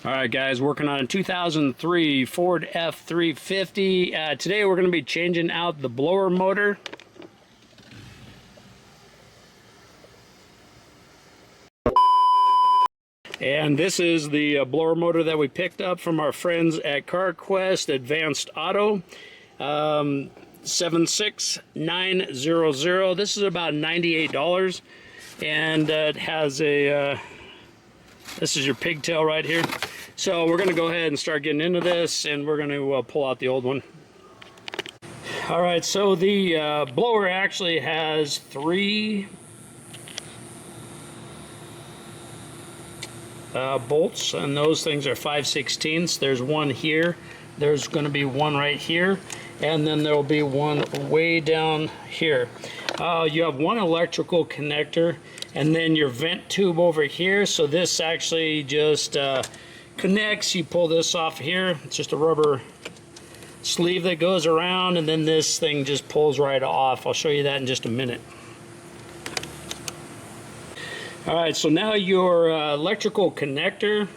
All right, guys, working on a 2003 Ford F350. Today we're going to be changing out the blower motor. And this is the blower motor that we picked up from our friends at CarQuest Advanced Auto. 76900. This is about $98. And it has a... this is your pigtail right here. So we're going to go ahead and start getting into this, and we're going to pull out the old one. All right, so the blower actually has three bolts, and those things are 5/16. There's one here, there's going to be one right here, and then there will be one way down here. You have one electrical connector, and then your vent tube over here. So this actually just connects. You pull this off here. It's just a rubber sleeve that goes around, and then this thing just pulls right off. I'll show you that in just a minute. All right, so now your electrical connector,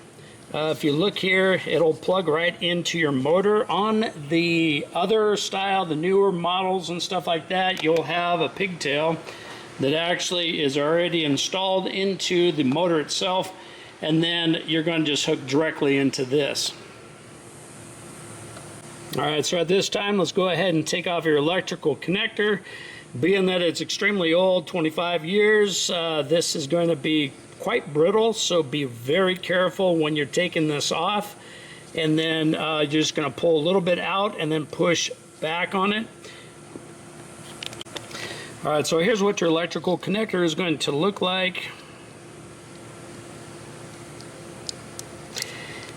if you look here, it'll plug right into your motor. On the other style, the newer models and stuff like that, you'll have a pigtail that actually is already installed into the motor itself, and then you're going to just hook directly into this. All right, so at this time, let's go ahead and take off your electrical connector. Being that it's extremely old, 25 years, this is going to be quite brittle, so be very careful when you're taking this off. And then you're just going to pull a little bit out and then push back on it. All right, so here's what your electrical connector is going to look like.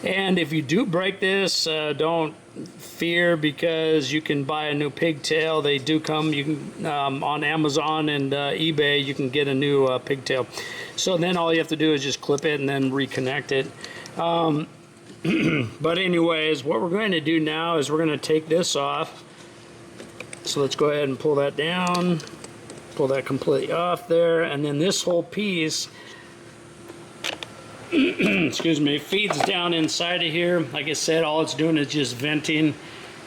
And if you do break this, don't fear, because you can buy a new pigtail. They do come, you can on Amazon and eBay, you can get a new pigtail. So then all you have to do is just clip it and then reconnect it. But anyways, what we're going to do now is we're going to take this off. So let's go ahead and pull that down, pull that completely off there, and then this whole piece excuse me, feeds down inside of here. Like I said, all it's doing is just venting,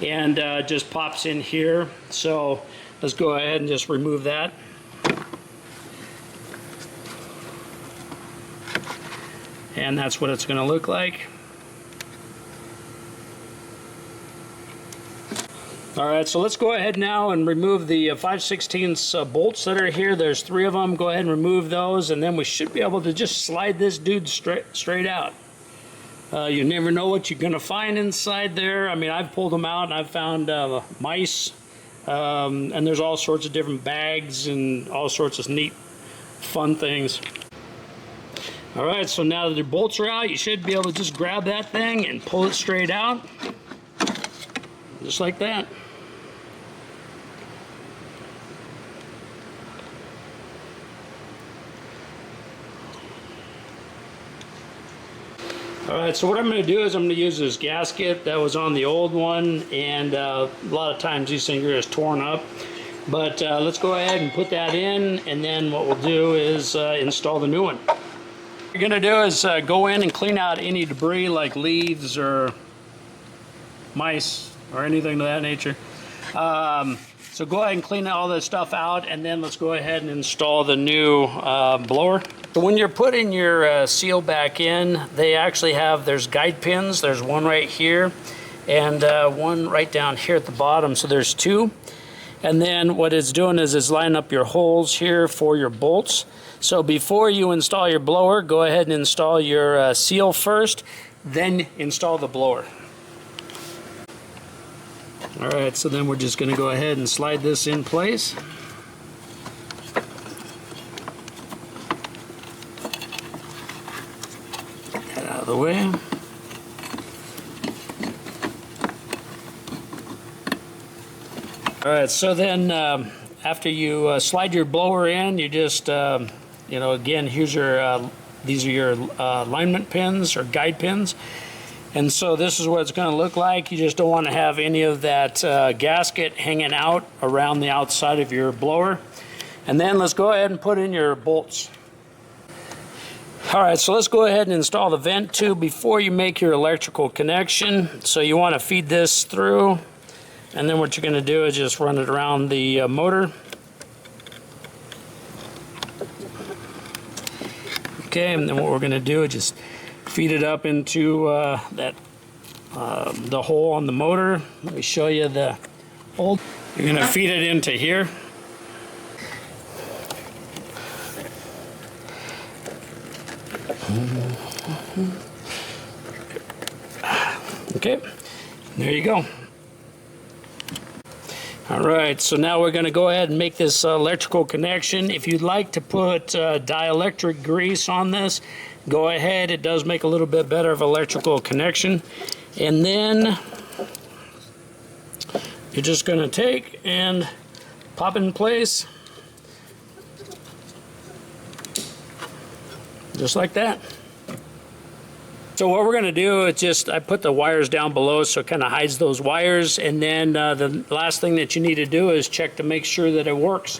and just pops in here. So let's go ahead and just remove that. And that's what it's going to look like. All right, so let's go ahead now and remove the 5/16 bolts that are here. There's three of them. Go ahead and remove those, and then we should be able to just slide this dude straight out. You never know what you're going to find inside there. I mean, I've pulled them out, and I've found mice, and there's all sorts of different bags and all sorts of neat, fun things. All right, so now that your bolts are out, you should be able to just grab that thing and pull it straight out, just like that. All right, so what I'm going to do is I'm going to use this gasket that was on the old one, and a lot of times these things are just torn up. But let's go ahead and put that in, and then what we'll do is install the new one. What you're going to do is go in and clean out any debris like leaves or mice or anything of that nature. So go ahead and clean all this stuff out, and then let's go ahead and install the new blower. So when you're putting your seal back in, they actually have, there's guide pins. There's one right here and one right down here at the bottom. So there's two. And then what it's doing is lining up your holes here for your bolts. So before you install your blower, go ahead and install your seal first, then install the blower. All right, so then we're just going to go ahead and slide this in place. Get that out of the way. All right, so then after you slide your blower in, you just, you know, again, here's your, these are your alignment pins or guide pins. And so this is what it's going to look like. You just don't want to have any of that gasket hanging out around the outside of your blower. And then let's go ahead and put in your bolts. All right, so let's go ahead and install the vent tube before you make your electrical connection. So you want to feed this through, and then what you're going to do is just run it around the motor. Okay, and then what we're going to do is just feed it up into the hole on the motor. Let me show you the hole. You're going to feed it into here. Okay, there you go. All right, so now we're going to go ahead and make this electrical connection. If you'd like to put dielectric grease on this, go ahead. It does make a little bit better of electrical connection. And then you're just going to take and pop it in place. Just like that. So what we're going to do is just, I put the wires down below so it kind of hides those wires, and then the last thing that you need to do is check to make sure that it works.